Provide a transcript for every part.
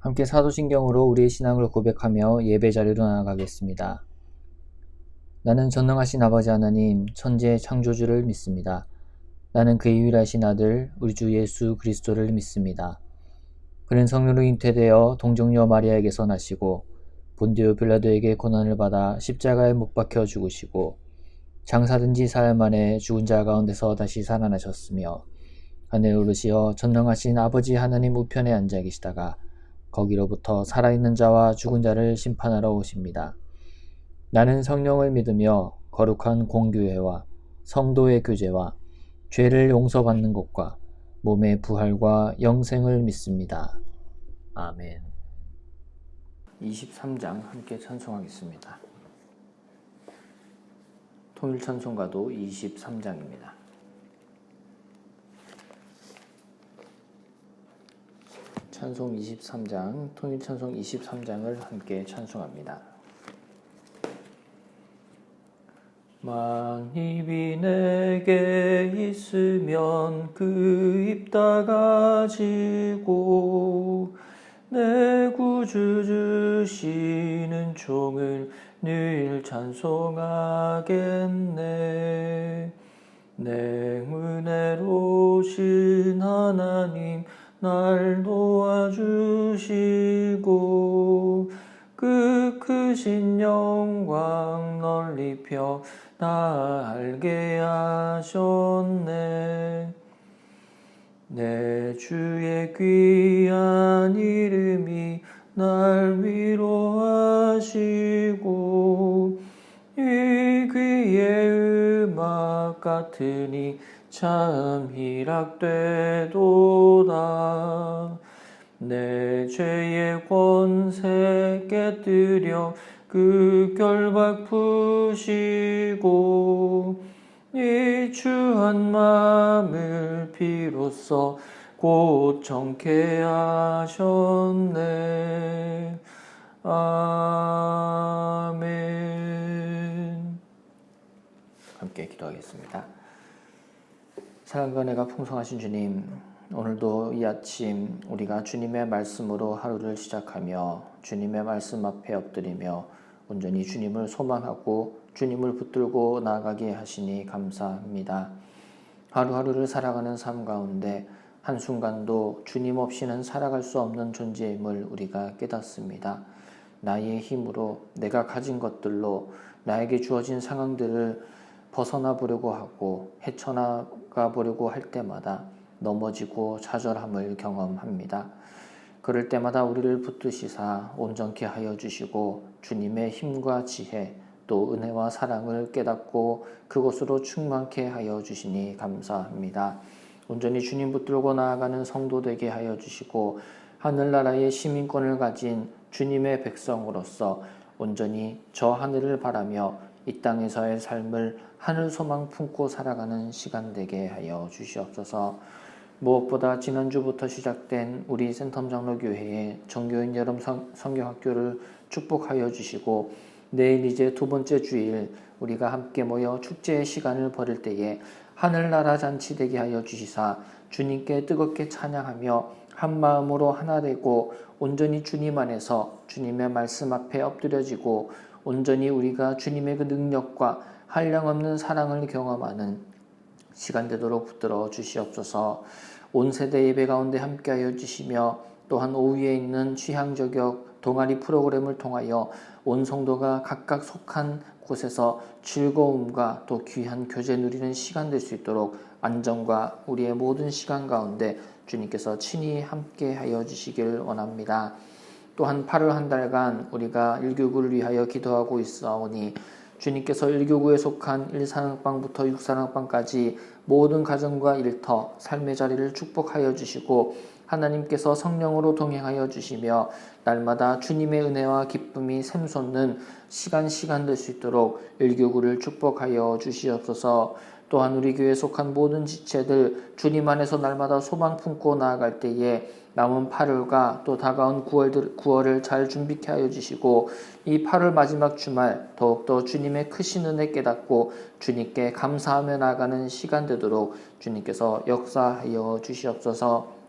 함께 사도신경으로 우리의 신앙을 고백하며 예배 자리로 나아가겠습니다. 나는 전능하신 아버지 하나님, 천지의 창조주를 믿습니다. 나는 그의 유일하신 아들, 우리 주 예수 그리스도를 믿습니다. 그는 성령으로 잉태되어 동정녀 마리아에게서 나시고 본디오 빌라도에게 고난을 받아 십자가에 못 박혀 죽으시고 장사된 지 사흘 만에 죽은 자 가운데서 다시 살아나셨으며 하늘 오르시어 전능하신 아버지 하나님 우편에 앉아 계시다가 거기로부터 살아있는 자와 죽은 자를 심판하러 오십니다. 나는 성령을 믿으며 거룩한 공교회와 성도의 교제와 죄를 용서받는 것과 몸의 부활과 영생을 믿습니다. 아멘. 23장 함께 찬송하겠습니다. 통일찬송가도 23장입니다. 찬송 23장, 통일찬송 23장을 함께 찬송합니다. 만입이 내게 있으면 그 입 다가지고 내 구주 주시는 종을 늘 찬송하겠네. 내 은혜로우신 하나님 날 도와주시고 그 크신 영광 널리 펴 나 알게 하셨네. 내 주의 귀한 이름이 날 위로하시고 이 귀의 음악 같으니 참 희락되도다. 내 죄의 권세 깨뜨려 그 결박 푸시고 이 추한 마음을 비로소 곧 정케 하셨네. 아멘. 함께 기도하겠습니다. 사랑과 은혜가 풍성하신 주님, 오늘도 이 아침 우리가 주님의 말씀으로 하루를 시작하며 주님의 말씀 앞에 엎드리며 온전히 주님을 소망하고 주님을 붙들고 나아가게 하시니 감사합니다. 하루하루를 살아가는 삶 가운데 한순간도 주님 없이는 살아갈 수 없는 존재임을 우리가 깨닫습니다. 나의 힘으로 내가 가진 것들로 나에게 주어진 상황들을 벗어나 보려고 하고 헤쳐나가 보려고 할 때마다 넘어지고 좌절함을 경험합니다. 그럴 때마다 우리를 붙드시사 온전케 하여 주시고 주님의 힘과 지혜 또 은혜와 사랑을 깨닫고 그곳으로 충만케 하여 주시니 감사합니다. 온전히 주님 붙들고 나아가는 성도 되게 하여 주시고 하늘나라의 시민권을 가진 주님의 백성으로서 온전히 저 하늘을 바라며 이 땅에서의 삶을 하늘 소망 품고 살아가는 시간 되게 하여 주시옵소서. 무엇보다 지난주부터 시작된 우리 센텀 장로교회의 정교인 여름 성경학교를 축복하여 주시고 내일 이제 두 번째 주일 우리가 함께 모여 축제의 시간을 벌일 때에 하늘나라 잔치 되게 하여 주시사 주님께 뜨겁게 찬양하며 한 마음으로 하나 되고 온전히 주님 안에서 주님의 말씀 앞에 엎드려지고 온전히 우리가 주님의 그 능력과 한량없는 사랑을 경험하는 시간 되도록 붙들어 주시옵소서. 온 세대 예배 가운데 함께하여 주시며 또한 오후에 있는 취향저격 동아리 프로그램을 통하여 온 성도가 각각 속한 곳에서 즐거움과 또 귀한 교제 누리는 시간 될 수 있도록 안정과 우리의 모든 시간 가운데 주님께서 친히 함께하여 주시길 원합니다. 또한 8월 한 달간 우리가 1교구를 위하여 기도하고 있사오니 주님께서 1교구에 속한 1사랑방부터 6사랑방까지 모든 가정과 일터, 삶의 자리를 축복하여 주시고 하나님께서 성령으로 동행하여 주시며 날마다 주님의 은혜와 기쁨이 샘솟는 시간 될 수 있도록 1교구를 축복하여 주시옵소서. 또한 우리 교회에 속한 모든 지체들 주님 안에서 날마다 소망 품고 나아갈 때에 남은 8월과 또 다가온 9월을 잘 준비케 하여 주시고 이 8월 마지막 주말 더욱더 주님의 크신 은혜 깨닫고 주님께 감사하며 나아가는 시간 되도록 주님께서 역사하여 주시옵소서.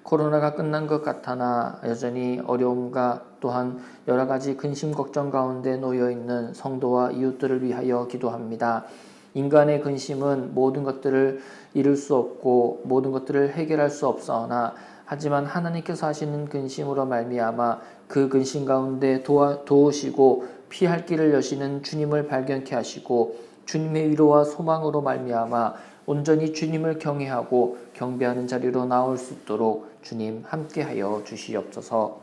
코로나가 끝난 것 같으나 여전히 어려움과 또한 여러 가지 근심 걱정 가운데 놓여 있는 성도와 이웃들을 위하여 기도합니다. 인간의 근심은 모든 것들을 이룰 수 없고 모든 것들을 해결할 수 없사오나 하지만 하나님께서 하시는 근심으로 말미암아 그 근심 가운데 도우시고 피할 길을 여시는 주님을 발견케 하시고 주님의 위로와 소망으로 말미암아 온전히 주님을 경외하고 경배하는 자리로 나올 수 있도록 주님 함께하여 주시옵소서.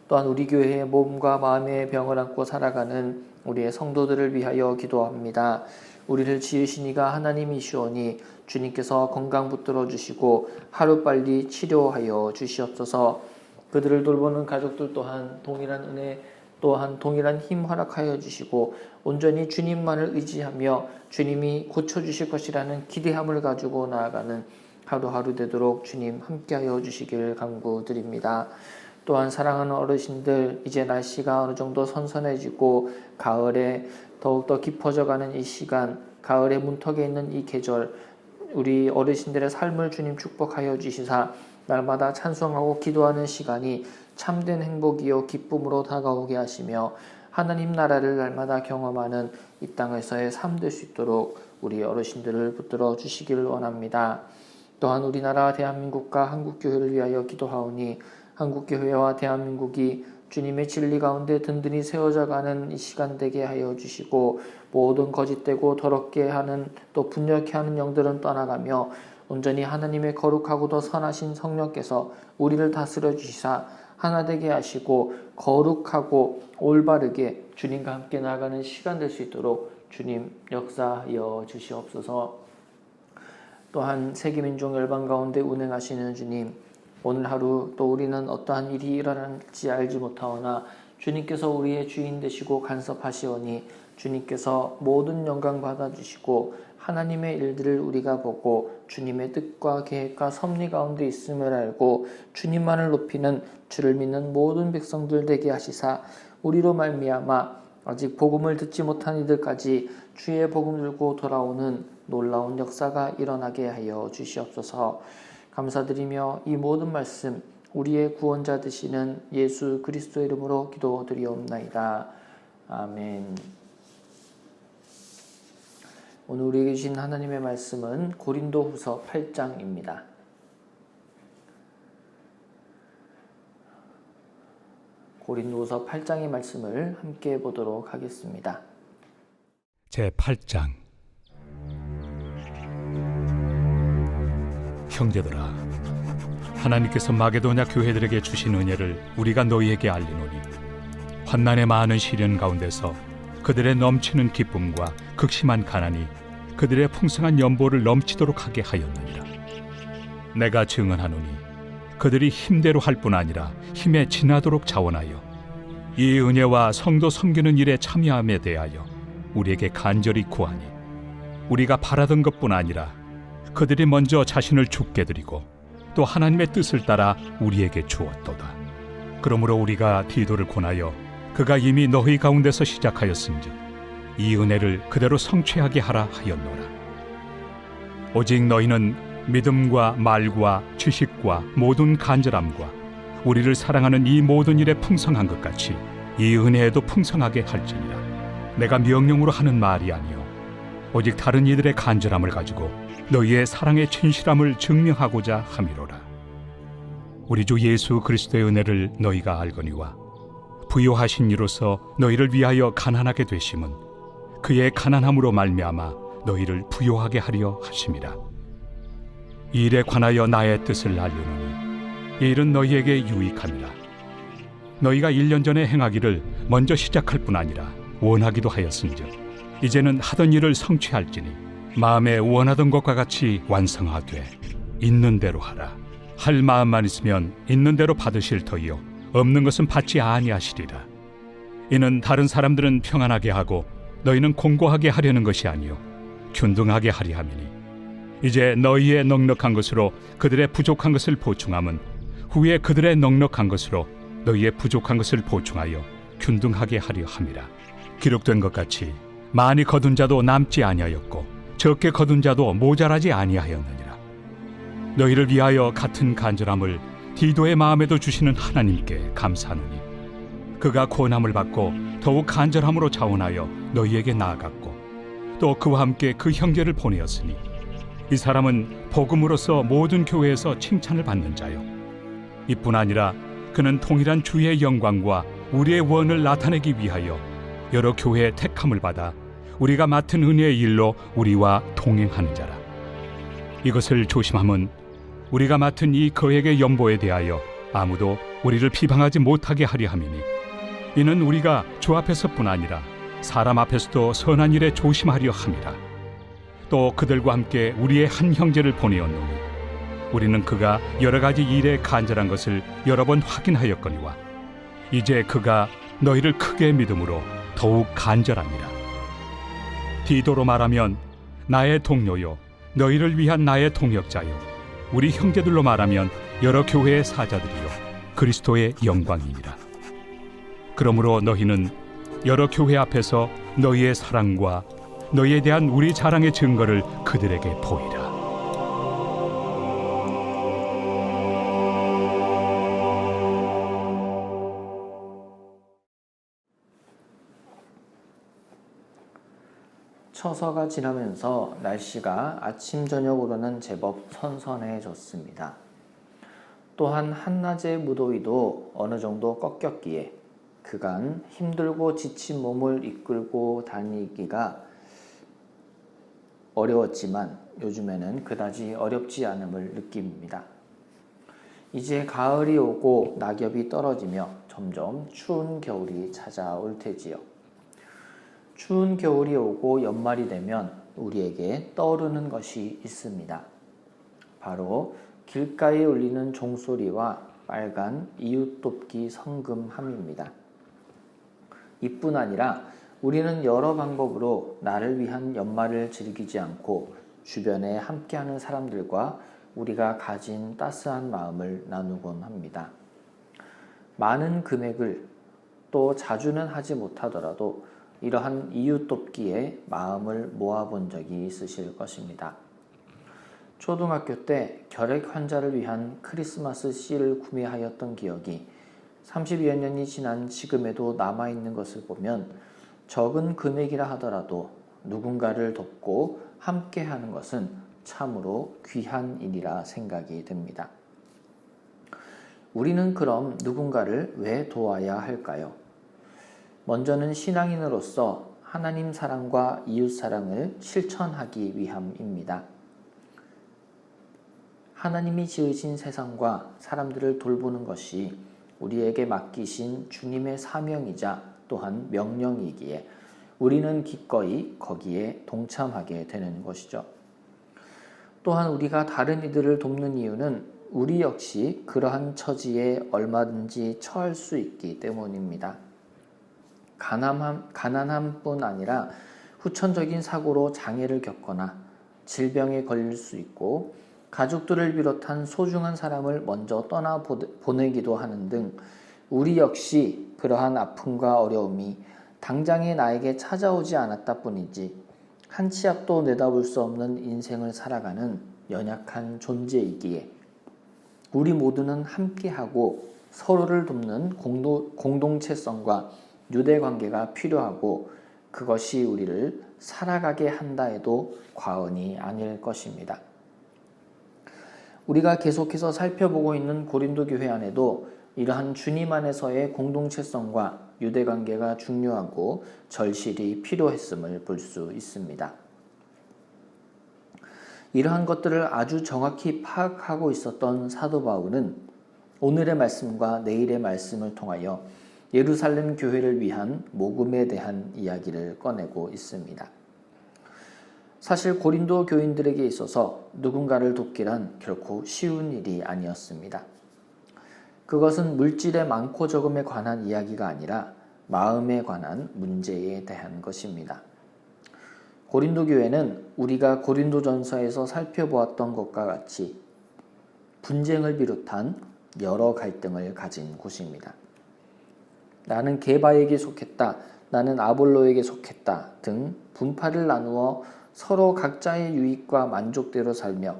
또한 우리 교회의 몸과 마음의 병을 안고 살아가는 우리의 성도들을 위하여 기도합니다. 우리를 지으신 이가 하나님이시오니 주님께서 건강 붙들어 주시고 하루빨리 치료하여 주시옵소서. 그들을 돌보는 가족들 또한 동일한 은혜 또한 동일한 힘 허락하여 주시고 온전히 주님만을 의지하며 주님이 고쳐주실 것이라는 기대함을 가지고 나아가는 하루하루 되도록 주님 함께하여 주시길 간구드립니다. 또한 사랑하는 어르신들, 이제 날씨가 어느 정도 선선해지고 가을에 더욱더 깊어져가는 이 시간, 가을의 문턱에 있는 이 계절, 우리 어르신들의 삶을 주님 축복하여 주시사 날마다 찬송하고 기도하는 시간이 참된 행복이요 기쁨으로 다가오게 하시며 하나님 나라를 날마다 경험하는 이 땅에서의 삶 될 수 있도록 우리 어르신들을 붙들어 주시기를 원합니다. 또한 우리나라 대한민국과 한국교회를 위하여 기도하오니 한국교회와 대한민국이 주님의 진리 가운데 든든히 세워져가는 이 시간 되게 하여 주시고 모든 거짓되고 더럽게 하는 또 분열케 하는 영들은 떠나가며 온전히 하나님의 거룩하고도 선하신 성령께서 우리를 다스려 주시사 하나 되게 하시고 거룩하고 올바르게 주님과 함께 나아가는 시간 될 수 있도록 주님 역사하여 주시옵소서. 또한 세계민족 열방 가운데 운행하시는 주님, 오늘 하루 또 우리는 어떠한 일이 일어날지 알지 못하오나 주님께서 우리의 주인 되시고 간섭하시오니 주님께서 모든 영광 받아주시고 하나님의 일들을 우리가 보고 주님의 뜻과 계획과 섭리 가운데 있음을 알고 주님만을 높이는 주를 믿는 모든 백성들 되게 하시사 우리로 말미암아 아직 복음을 듣지 못한 이들까지 주의 복음 들고 돌아오는 놀라운 역사가 일어나게 하여 주시옵소서. 감사드리며 이 모든 말씀 우리의 구원자 되시는 예수 그리스도의 이름으로 기도드리옵나이다. 아멘. 오늘 우리에게 주신 하나님의 말씀은 고린도후서 8장입니다. 고린도후서 8장의 말씀을 함께 보도록 하겠습니다. 제8장. 형제들아, 하나님께서 마게도냐 교회들에게 주신 은혜를 우리가 너희에게 알리노니 환난의 많은 시련 가운데서 그들의 넘치는 기쁨과 극심한 가난이 그들의 풍성한 연보를 넘치도록 하게 하였느니라. 내가 증언하노니 그들이 힘대로 할 뿐 아니라 힘에 지나도록 자원하여 이 은혜와 성도 섬기는 일에 참여함에 대하여 우리에게 간절히 구하니 우리가 바라던 것뿐 아니라 그들이 먼저 자신을 죽게 드리고 또 하나님의 뜻을 따라 우리에게 주었도다. 그러므로 우리가 디도를 권하여 그가 이미 너희 가운데서 시작하였은즉 이 은혜를 그대로 성취하게 하라 하였노라. 오직 너희는 믿음과 말과 지식과 모든 간절함과 우리를 사랑하는 이 모든 일에 풍성한 것 같이 이 은혜에도 풍성하게 할지니라. 내가 명령으로 하는 말이 아니요 오직 다른 이들의 간절함을 가지고 너희의 사랑의 진실함을 증명하고자 함이로라. 우리 주 예수 그리스도의 은혜를 너희가 알거니와 부요하신 이로서 너희를 위하여 가난하게 되심은 그의 가난함으로 말미암아 너희를 부요하게 하려 하심이라. 이 일에 관하여 나의 뜻을 알려노니 이 일은 너희에게 유익함이라. 너희가 1년 전에 행하기를 먼저 시작할 뿐 아니라 원하기도 하였은즉 이제는 하던 일을 성취할지니 마음에 원하던 것과 같이 완성하되 있는 대로 하라. 할 마음만 있으면 있는 대로 받으실 터이요 없는 것은 받지 아니하시리라. 이는 다른 사람들은 평안하게 하고 너희는 공고하게 하려는 것이 아니요 균등하게 하리 함이니 이제 너희의 넉넉한 것으로 그들의 부족한 것을 보충함은 후에 그들의 넉넉한 것으로 너희의 부족한 것을 보충하여 균등하게 하려 함이라. 기록된 것 같이 많이 거둔 자도 남지 아니하였고 적게 거둔 자도 모자라지 아니하였느니라. 너희를 위하여 같은 간절함을 디도의 마음에도 주시는 하나님께 감사하노니 그가 고난을 받고 더욱 간절함으로 자원하여 너희에게 나아갔고 또 그와 함께 그 형제를 보내었으니 이 사람은 복음으로서 모든 교회에서 칭찬을 받는 자요 이뿐 아니라 그는 통일한 주의 영광과 우리의 원을 나타내기 위하여 여러 교회의 택함을 받아 우리가 맡은 은혜의 일로 우리와 동행하는 자라. 이것을 조심함은 우리가 맡은 이 거액의 연보에 대하여 아무도 우리를 비방하지 못하게 하려 함이니 이는 우리가 주 앞에서뿐 아니라 사람 앞에서도 선한 일에 조심하려 함이라. 또 그들과 함께 우리의 한 형제를 보내었노니 우리는 그가 여러 가지 일에 간절한 것을 여러 번 확인하였거니와 이제 그가 너희를 크게 믿음으로 더욱 간절하니라. 디도로 말하면 나의 동료요 너희를 위한 나의 동역자요 우리 형제들로 말하면 여러 교회의 사자들이요 그리스도의 영광이니라. 그러므로 너희는 여러 교회 앞에서 너희의 사랑과 너희에 대한 우리 자랑의 증거를 그들에게 보이라. 처서가 지나면서 날씨가 아침 저녁으로는 제법 선선해졌습니다. 또한 한낮의 무더위도 어느 정도 꺾였기에 그간 힘들고 지친 몸을 이끌고 다니기가 어려웠지만 요즘에는 그다지 어렵지 않음을 느낍니다. 이제 가을이 오고 낙엽이 떨어지며 점점 추운 겨울이 찾아올 테지요. 추운 겨울이 오고 연말이 되면 우리에게 떠오르는 것이 있습니다. 바로 길가에 울리는 종소리와 빨간 이웃돕기 성금함입니다. 이뿐 아니라 우리는 여러 방법으로 나를 위한 연말을 즐기지 않고 주변에 함께하는 사람들과 우리가 가진 따스한 마음을 나누곤 합니다. 많은 금액을 또 자주는 하지 못하더라도 이러한 이웃 돕기에 마음을 모아본 적이 있으실 것입니다. 초등학교 때 결핵 환자를 위한 크리스마스 씨를 구매하였던 기억이 30여 년이 지난 지금에도 남아있는 것을 보면 적은 금액이라 하더라도 누군가를 돕고 함께하는 것은 참으로 귀한 일이라 생각이 됩니다. 우리는 그럼 누군가를 왜 도와야 할까요? 먼저는 신앙인으로서 하나님 사랑과 이웃 사랑을 실천하기 위함입니다. 하나님이 지으신 세상과 사람들을 돌보는 것이 우리에게 맡기신 주님의 사명이자 또한 명령이기에 우리는 기꺼이 거기에 동참하게 되는 것이죠. 또한 우리가 다른 이들을 돕는 이유는 우리 역시 그러한 처지에 얼마든지 처할 수 있기 때문입니다. 가난함 뿐 아니라 후천적인 사고로 장애를 겪거나 질병에 걸릴 수 있고 가족들을 비롯한 소중한 사람을 먼저 떠나보내기도 하는 등 우리 역시 그러한 아픔과 어려움이 당장에 나에게 찾아오지 않았다 뿐이지 한 치 앞도 내다볼 수 없는 인생을 살아가는 연약한 존재이기에 우리 모두는 함께하고 서로를 돕는 공동체성과 유대관계가 필요하고 그것이 우리를 살아가게 한다 해도 과언이 아닐 것입니다. 우리가 계속해서 살펴보고 있는 고린도 교회 안에도 이러한 주님 안에서의 공동체성과 유대관계가 중요하고 절실히 필요했음을 볼 수 있습니다. 이러한 것들을 아주 정확히 파악하고 있었던 사도 바울은 오늘의 말씀과 내일의 말씀을 통하여 예루살렘 교회를 위한 모금에 대한 이야기를 꺼내고 있습니다. 사실 고린도 교인들에게 있어서 누군가를 돕기란 결코 쉬운 일이 아니었습니다. 그것은 물질의 많고 적음에 관한 이야기가 아니라 마음에 관한 문제에 대한 것입니다. 고린도 교회는 우리가 고린도전서에서 살펴보았던 것과 같이 분쟁을 비롯한 여러 갈등을 가진 곳입니다. 나는 게바에게 속했다, 나는 아볼로에게 속했다 등 분파를 나누어 서로 각자의 유익과 만족대로 살며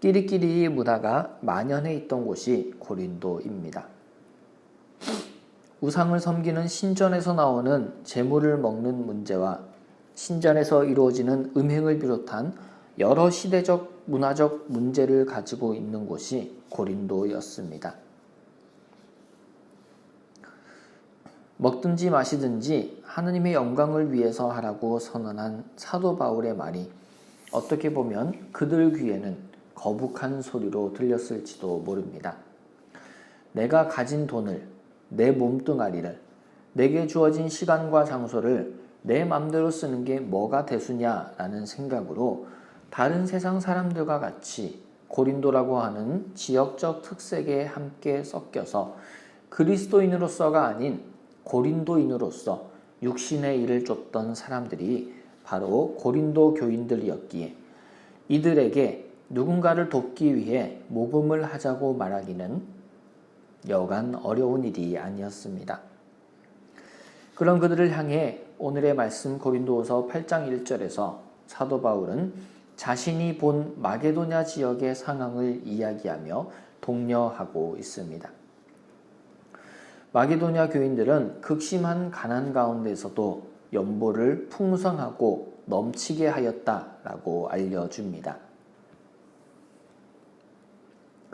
끼리끼리 문화가 만연해 있던 곳이 고린도입니다. 우상을 섬기는 신전에서 나오는 재물을 먹는 문제와 신전에서 이루어지는 음행을 비롯한 여러 시대적 문화적 문제를 가지고 있는 곳이 고린도였습니다. 먹든지 마시든지 하느님의 영광을 위해서 하라고 선언한 사도 바울의 말이 어떻게 보면 그들 귀에는 거북한 소리로 들렸을지도 모릅니다. 내가 가진 돈을, 내 몸뚱아리를, 내게 주어진 시간과 장소를 내 맘대로 쓰는 게 뭐가 대수냐라는 생각으로 다른 세상 사람들과 같이 고린도라고 하는 지역적 특색에 함께 섞여서 그리스도인으로서가 아닌 고린도인으로서 육신의 일을 쫓던 사람들이 바로 고린도 교인들이었기에 이들에게 누군가를 돕기 위해 모금을 하자고 말하기는 여간 어려운 일이 아니었습니다. 그런 그들을 향해 오늘의 말씀 고린도후서 8장 1절에서 사도 바울은 자신이 본 마게도냐 지역의 상황을 이야기하며 독려하고 있습니다. 마게도냐 교인들은 극심한 가난 가운데서도 연보를 풍성하고 넘치게 하였다라고 알려줍니다.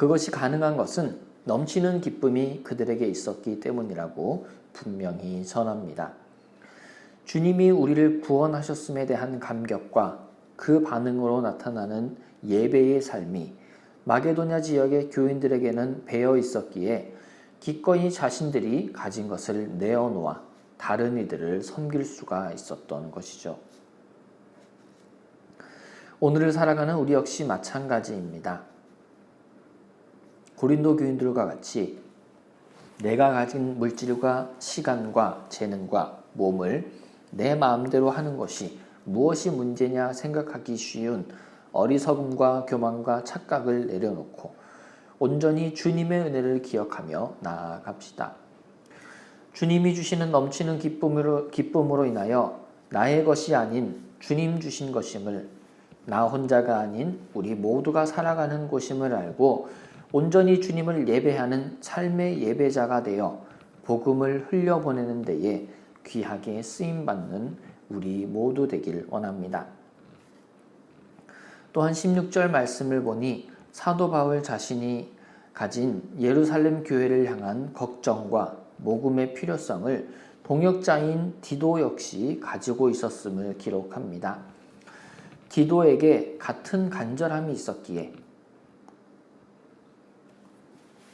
그것이 가능한 것은 넘치는 기쁨이 그들에게 있었기 때문이라고 분명히 전합니다. 주님이 우리를 구원하셨음에 대한 감격과 그 반응으로 나타나는 예배의 삶이 마게도냐 지역의 교인들에게는 배어 있었기에 기꺼이 자신들이 가진 것을 내어놓아 다른 이들을 섬길 수가 있었던 것이죠. 오늘을 살아가는 우리 역시 마찬가지입니다. 고린도 교인들과 같이 내가 가진 물질과 시간과 재능과 몸을 내 마음대로 하는 것이 무엇이 문제냐 생각하기 쉬운 어리석음과 교만과 착각을 내려놓고 온전히 주님의 은혜를 기억하며 나아갑시다. 주님이 주시는 넘치는 기쁨으로 인하여 나의 것이 아닌 주님 주신 것임을, 나 혼자가 아닌 우리 모두가 살아가는 곳임을 알고 온전히 주님을 예배하는 삶의 예배자가 되어 복음을 흘려보내는 데에 귀하게 쓰임받는 우리 모두 되길 원합니다. 또한 16절 말씀을 보니 사도 바울 자신이 가진 예루살렘 교회를 향한 걱정과 모금의 필요성을 동역자인 디도 역시 가지고 있었음을 기록합니다. 디도에게 같은 간절함이 있었기에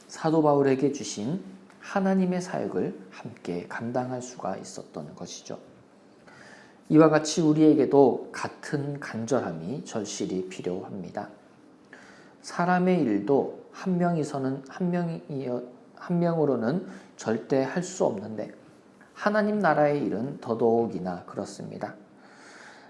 사도 바울에게 주신 하나님의 사역을 함께 감당할 수가 있었던 것이죠. 이와 같이 우리에게도 같은 간절함이 절실히 필요합니다. 사람의 일도 한 명으로는 절대 할 수 없는데 하나님 나라의 일은 더더욱이나 그렇습니다.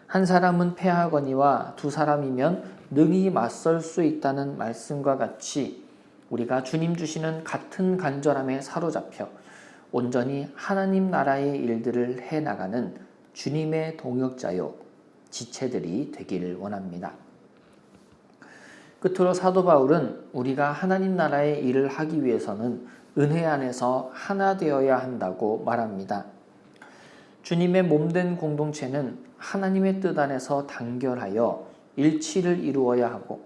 한 사람은 패하거니와 두 사람이면 능히 맞설 수 있다는 말씀과 같이 우리가 주님 주시는 같은 간절함에 사로잡혀 온전히 하나님 나라의 일들을 해나가는 주님의 동역자요 지체들이 되기를 원합니다. 끝으로 사도 바울은 우리가 하나님 나라의 일을 하기 위해서는 은혜 안에서 하나 되어야 한다고 말합니다. 주님의 몸된 공동체는 하나님의 뜻 안에서 단결하여 일치를 이루어야 하고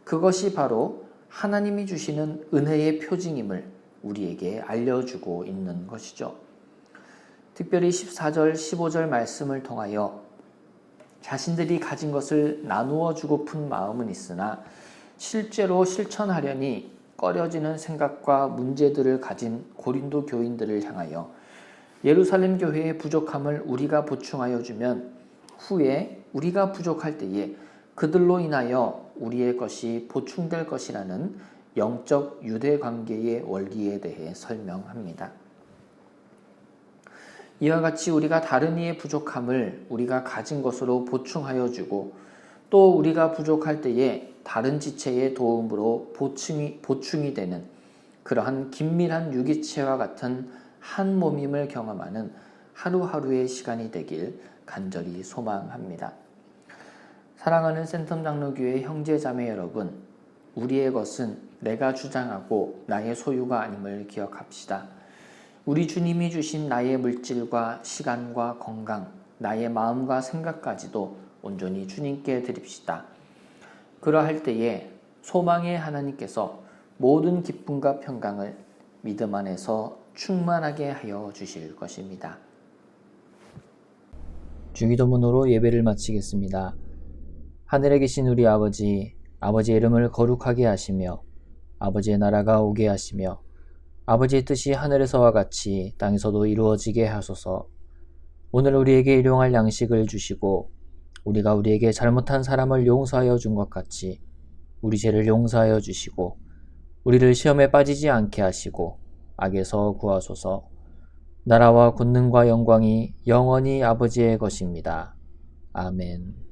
그것이 바로 하나님이 주시는 은혜의 표징임을 우리에게 알려주고 있는 것이죠. 특별히 14절, 15절 말씀을 통하여 자신들이 가진 것을 나누어 주고픈 마음은 있으나 실제로 실천하려니 꺼려지는 생각과 문제들을 가진 고린도 교인들을 향하여 예루살렘 교회의 부족함을 우리가 보충하여 주면 후에 우리가 부족할 때에 그들로 인하여 우리의 것이 보충될 것이라는 영적 유대 관계의 원리에 대해 설명합니다. 이와 같이 우리가 다른 이의 부족함을 우리가 가진 것으로 보충하여 주고 또 우리가 부족할 때에 다른 지체의 도움으로 보충이 되는 그러한 긴밀한 유기체와 같은 한 몸임을 경험하는 하루하루의 시간이 되길 간절히 소망합니다. 사랑하는 센텀 장로교회 형제 자매 여러분, 우리의 것은 내가 주장하고 나의 소유가 아님을 기억합시다. 우리 주님이 주신 나의 물질과 시간과 건강, 나의 마음과 생각까지도 온전히 주님께 드립시다. 그러할 때에 소망의 하나님께서 모든 기쁨과 평강을 믿음 안에서 충만하게 하여 주실 것입니다. 주기도문으로 예배를 마치겠습니다. 하늘에 계신 우리 아버지, 아버지의 이름을 거룩하게 하시며 아버지의 나라가 오게 하시며 아버지의 뜻이 하늘에서와 같이 땅에서도 이루어지게 하소서. 오늘 우리에게 일용할 양식을 주시고 우리가 우리에게 잘못한 사람을 용서하여 준 것 같이 우리 죄를 용서하여 주시고 우리를 시험에 빠지지 않게 하시고 악에서 구하소서. 나라와 권능과 영광이 영원히 아버지의 것입니다. 아멘.